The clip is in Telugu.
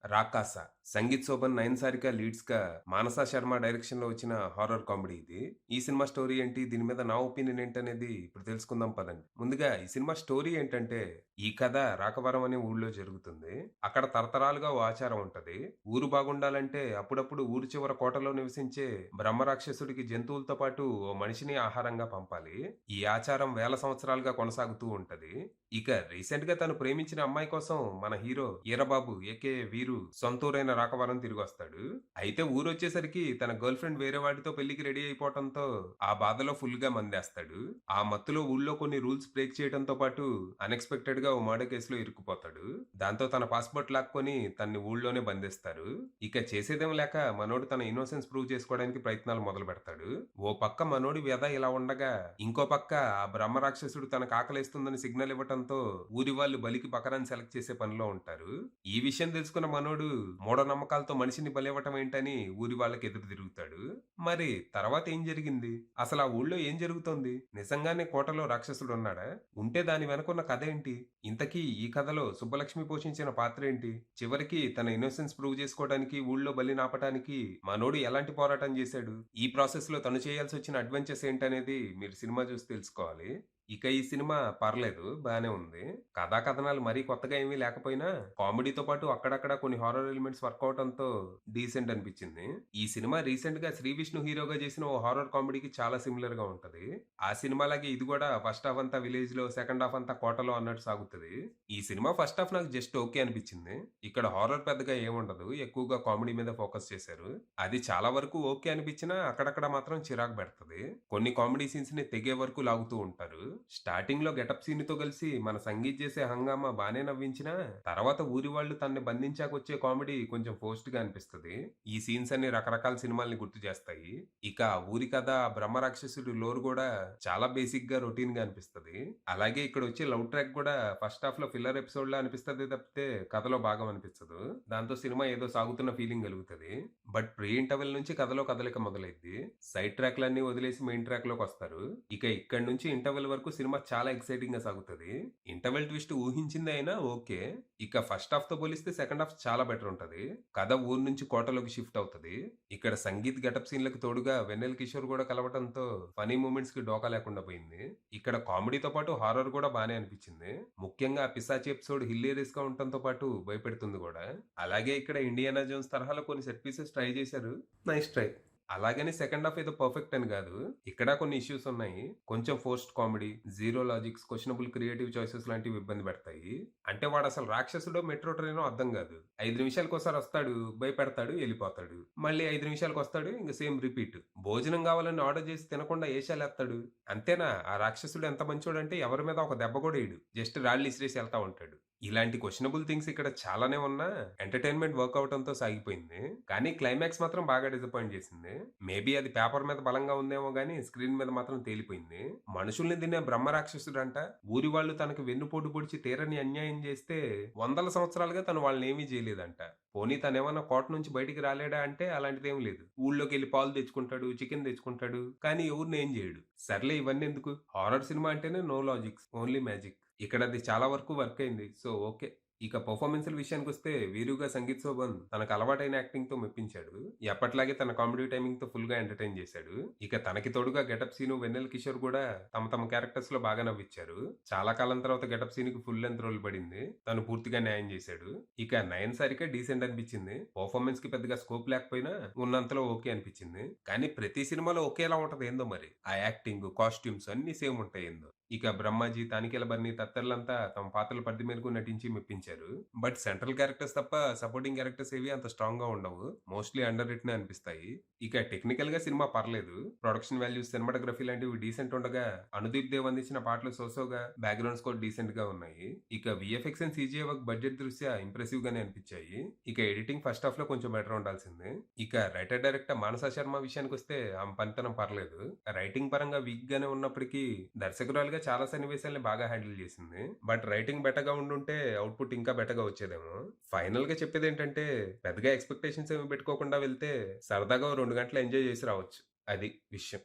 'రాకాస'. సంగీత్ శోభన్, నయన్ సారిక లీడ్స్‌గా మానస శర్మ డైరెక్షన్‌లో వచ్చిన హారర్ కామెడీ ఇది. ఈ సినిమా స్టోరీ ఏంటి? దీని మీద నా ఒపీనియన్ ఏంటనేది ఇప్పుడు తెలుసుకుందాం పదండి. ముందుగా ఈ సినిమా స్టోరీ ఏంటంటే, ఈ కథ రాకవరం అనే ఊళ్ళో జరుగుతుంది. అక్కడ తరతరాలుగా ఓ ఆచారం ఉంటది. ఊరు బాగుండాలంటే అప్పుడప్పుడు ఊరి చివర కోటలో నివసించే బ్రహ్మరాక్షసుడికి జంతువులతో పాటు ఓ మనిషిని ఆహారంగా పంపాలి. ఈ ఆచారం వేల సంవత్సరాలుగా కొనసాగుతూ ఉంటది. ఇక రీసెంట్‌గా తను ప్రేమించిన అమ్మాయి కోసం మన హీరో ఈరబాబు ఏకే వీరు సొంతూరైన రాకవరం తిరిగొస్తాడు. అయితే ఊరొచ్చేసరికి తన గర్ల్ ఫ్రెండ్ వేరే వాడితో పెళ్లికి రెడీ అయిపోవటంతో ఆ బాధలో ఫుల్‌గా మందేస్తాడు. ఆ మత్తులో ఊళ్ళో కొన్ని రూల్స్ బ్రేక్ చేయడంతో పాటు అన్‌ఎక్స్‌పెక్టెడ్‌గా ఓ మర్డర్ కేసులో ఇరుక్కుపోతాడు. దాంతో తన పాస్‌పోర్ట్ లాక్కొని తన్ని ఊళ్ళోనే బంధిస్తారు. ఇక చేసేదేం లేక మనోడు తన ఇన్నోసెన్స్ ప్రూవ్ చేసుకోవడానికి ప్రయత్నాలు మొదలుపెడతాడు. ఓ పక్క మనోడి వ్యధ ఇలా ఉండగా, ఇంకో పక్క ఆ బ్రహ్మ రాక్షసుడు తనకు ఆకలేస్తుందని సిగ్నల్ ఇవ్వటంతో ఊరి వాళ్ళు బలికి బకరాన్ని సెలెక్ట్ చేసే పనిలో ఉంటారు. ఈ విషయం తెలుసుకున్న మనోడు మూఢనమ్మకాలతో మనిషిని బలివ్వటం ఏంటని ఊరి వాళ్ళకి ఎదురు తిరుగుతాడు. మరి తర్వాత ఏం జరిగింది? అసలు ఆ ఊళ్ళో ఏం జరుగుతోంది? నిజంగానే కోటలో రాక్షసుడున్నాడా? ఉంటే దాని వెనకున్న కథ ఏంటి? ఇంతకీ ఈ కథలో సుబ్బలక్ష్మి పోషించిన పాత్రేంటి? చివరికి తన ఇన్నోసెన్స్ ప్రూవ్ చేసుకోవడానికి ఊళ్ళో బలిని ఆపటానికి మనోడు ఎలాంటి పోరాటం చేశాడు? ఈ ప్రాసెస్‌లో తను చేయాల్సొచ్చిన అడ్వెంచర్స్ ఏంటనేది మీరు సినిమా చూసి తెలుసుకోవాలి. ఇక ఈ సినిమా పర్లేదు. బానే ఉంది. కథా కథనాలు మరీ కొత్తగా ఏమీ లేకపోయినా, కామెడీతో పాటు అక్కడక్కడ కొన్ని హారర్ ఎలిమెంట్స్ వర్క్ అవ్వటంతో డీసెంట్ అనిపిచ్చింది. ఈ సినిమా రీసెంట్‌గా 'శ్రీ విష్ణు' హీరోగా చేసిన ఓ హారర్ కామెడీకి చాలా సిమిలర్‌గా ఉంటది. ఆ సినిమాలాగే ఇది గూడా ఫస్ట్ హాఫ్ అంతా విలేజ్‌లో, సెకండ్ హాఫ్ అంతా కోటలో అన్నట్టు సాగుతది. ఈ సినిమా ఫస్ట్ హాఫ్ నాకు జస్ట్ ఓకే అనిపిచ్చింది. ఇక్కడ హారర్ పెద్దగా ఏముండదు. ఎక్కువగా కామెడీ మీద ఫోకస్ చేశారు. అది చాలా వరకు ఓకే అనిపిచ్చినా, అక్కడక్కడ మాత్రం చిరాకు బెడతది. కొన్ని కామెడీ సీన్స్‌ని తెగే వరకు లాగుతూ ఉంటారు. స్టార్టింగ్‌లో గెటప్ సీన్‌తో కలిసి మన సంగీత్ చేసే హంగామా బానే నవ్వించినా, తర్వాత ఊరి వాళ్ళు తనని బంధించాకొచ్చే కామెడీ కొంచెం ఫోర్స్డ్‌గా అనిపిస్తది. ఈ సీన్స్ అన్ని రకరకాల సినిమాల్ని గుర్తు చేస్తాయి. ఇక ఆ ఊరి కథ, ఆ బ్రహ్మ రాక్షసుడి లోర్ గూడా చాలా బేసిక్‌గా రొటీన్‌గా అనిపిస్తది. అలాగే ఇక్కడొచ్చే లవ్ ట్రాక్ గూడా ఫస్ట్ హాఫ్‌లో ఫిల్లర్ ఎపిసోడ్‌లా అనిపిస్తదే తప్పితే కథలో భాగం అనిపించదు. దాంతో సినిమా ఏదో సాగుతున్న ఫీలింగ్ కలుగుతది. బట్ ప్రీ ఇంటర్వెల్ నుంచి కథలో కదలిక మొదలైద్ది. సైడ్ ట్రాక్‌లన్నీ వదిలేసి మెయిన్ ట్రాక్‌లోకొస్తారు. ఇక ఇక్కడి నుంచి ఇంటర్వెల్ వరకు సినిమా చాలా ఎక్సైటింగ్‌గా సాగుతది. ఇంటర్వెల్ ట్విస్ట్ ఊహించిందే అయినా ఓకే. ఇక ఫస్ట్ హాఫ్‌తో పోలిస్తే సెకండ్ హాఫ్ చాలా బెటర్ ఉంటది. కథ ఊరు నుంచి కోటలోకి షిఫ్ట్ అవుతది. ఇక్కడ సంగీత్ గెటప్ సీన్‌లకి తోడుగా వెన్నెల కిషోర్ గూడా కలవటంతో ఫన్నీ మూమెంట్స్‌కి డోకా లేకుండా పోయింది. ఇక్కడ కామెడీతో పాటు హారర్ గూడా బానే అనిపించింది. ముఖ్యంగా ఆ పిశాచి ఎపిసోడ్ హిల్లేరియస్‌గా ఉండటంతో పాటు భయపెడుతుంది గూడా. అలాగే ఇక్కడ 'ఇండియానా జోన్స్' తరహాలో కొన్ని సెట్ పీసెస్ ట్రై చేశారు. Nice try. అలాగని సెకండ్ హాఫ్ ఏదో పర్ఫెక్ట్ అని గాదు. ఇక్కడ కొన్ని ఇష్యూస్ ఉన్నాయి. కొంచెం forced comedy, zero logics, questionable creative choices లాంటివి ఇబ్బంది పెడతాయి. అంటే వాడసలు రాక్షసుడో, మెట్రో ట్రైనో అర్థం గాదు. 5 నిమిషాలకోసారి వస్తాడు, భయపెడతాడు, ఎళ్ళిపోతాడు. మళ్ళీ 5 నిమిషాలకొస్తాడు, ఇంక సేమ్ రిపీట్. భోజనం గావాలని ఆర్డర్ చేసి తినకుండా ఏషాలేత్తాడు. అంతేనా? ఆ రాక్షసుడు ఎంత మంచోడంటే ఎవరి మీద ఒక దెబ్బ గూడా ఎయడు. జస్ట్ రాళ్ళిసిరేసి ఎళ్తా ఉంటాడు. ఇలాంటి క్వెషనబుల్ థింగ్స్ ఇక్కడ చాలానే ఉన్నా ఎంటర్‌టైన్‌మెంట్ వర్క్ అవ్వటంతో సాగిపోయింది. కానీ క్లైమాక్స్ మాత్రం బాగా డిసప్పాయింట్ చేసింది. మేబీ అది పేపర్ మీద బలంగా ఉందేమో గానీ స్క్రీన్ మీద మాత్రం తేలిపోయింది. మనుషుల్ని తినే బ్రహ్మ రాక్షసుడంట. ఊరి వాళ్ళు తనకు వెన్నుపోటు పొడిచి తీరని అన్యాయం చేస్తే వందల సంవత్సరాలుగా తను వాళ్ళనేమీ చేయలేదంట. పోనీ తనేమన్నా కోట నుంచి బయటికి రాలేడా అంటే అలాంటిదేం లేదు. ఊళ్ళోకెళ్ళి పాలు తెచ్చుకుంటాడు, చికెన్ తెచ్చుకుంటాడు. కానీ ఎవరిని ఏం చేయడు. సర్లే ఇవన్నెందుకు? హారర్ సినిమా అంటేనే నో లాజిక్స్. Only magic. ఇక్కడది చాలా వరకు వర్క్ అయింది. So, okay. ఇక పెర్ఫార్మన్స్‌ల విషయానికొస్తే వీరుగా సంగీత్ శోభన్ తనకు అలవాటైన యాక్టింగ్‌తో మెప్పించాడు. ఎప్పట్లాగే తన కామెడీ టైమింగ్‌తో ఫుల్‌గా ఎంటర్‌టైన్ చేశాడు. ఇక తనకి తోడుగా గెటప్ సీను, వెన్నెల కిషోర్ కూడా తమ తమ క్యారెక్టర్స్‌లో బాగా నవ్విచ్చారు. చాలా కాలం తర్వాత గెటప్ సీన్‌కి ఫుల్ లెంగ్త్ రోల్ పడింది. తను పూర్తిగా న్యాయం చేశాడు. ఇక నయన్ సారిక డీసెంట్ అనిపించింది. పెర్ఫార్మన్స్‌కి పెద్దగా స్కోప్ లేకపోయినా ఉన్నంతలో ఓకే అనిపించింది. కానీ ప్రతి సినిమాలో ఒకేలా ఉంటది ఏందో మరి. ఆ యాక్టింగ్, కాస్ట్యూమ్స్ అన్నీ సేమ్ ఉంటాయి ఏందో. ఇక 'బ్రహ్మాజీ', 'తానికేల బన్నీ' తదితరులంతా తమ పాత్రల పరిధి మేరకు నటించి మెప్పించారు. బట్ సెంట్రల్ క్యారెక్టర్స్ తప్ప సపోర్టింగ్ క్యారెక్టర్స్ ఏవి అంత స్ట్రాంగ్‌గా ఉండవు. మోస్ట్‌లీ అండర్ రిటెనే అనిపిస్తాయి. ఇక టెక్నికల్‌గా సినిమా పర్లేదు. ప్రొడక్షన్ వాల్యూస్, సినిమాటోగ్రఫీ లాంటివి డీసెంట్ ఉండగా, అనుదీప్ దేవ్ అందించిన పాటలు సోసోగా, బ్యాక్‌గ్రౌండ్ స్కోర్ డీసెంట్‌గా ఉన్నాయి. ఇక VFX and CGI work budget దృష్ట్యా ఇంప్రెసివ్‌గానే అనిపించాయి. ఇక ఎడిటింగ్ ఫస్ట్ హాఫ్‌లో కొంచెం బెటర్ ఉండాల్సింది. ఇక రైటర్ డైరెక్టర్ మానస శర్మ విషయానికొస్తే ఆమె పనితనం పర్లేదు. రైటింగ్ పరంగా వీక్‌గానే ఉన్నప్పటికీ దర్శకురాలిగా చాలా సన్నివేశాల్ని బాగా హ్యాండిల్ చేసింది. బట్ రైటింగ్ బెటర్‌గా ఉండుంటే ఔట్‌పుట్ ఇంకా బెటర్‌గా వచ్చేదేమో. ఫైనల్‌గా చెప్పేదేంటంటే పెద్దగా ఎక్స్‌పెక్టేషన్స్ ఏమి పెట్టుకోకుండా వెళ్తే సరదాగా ఓ 2 గంటలు ఎంజాయ్ చేసి రావచ్చు. అది విషయం.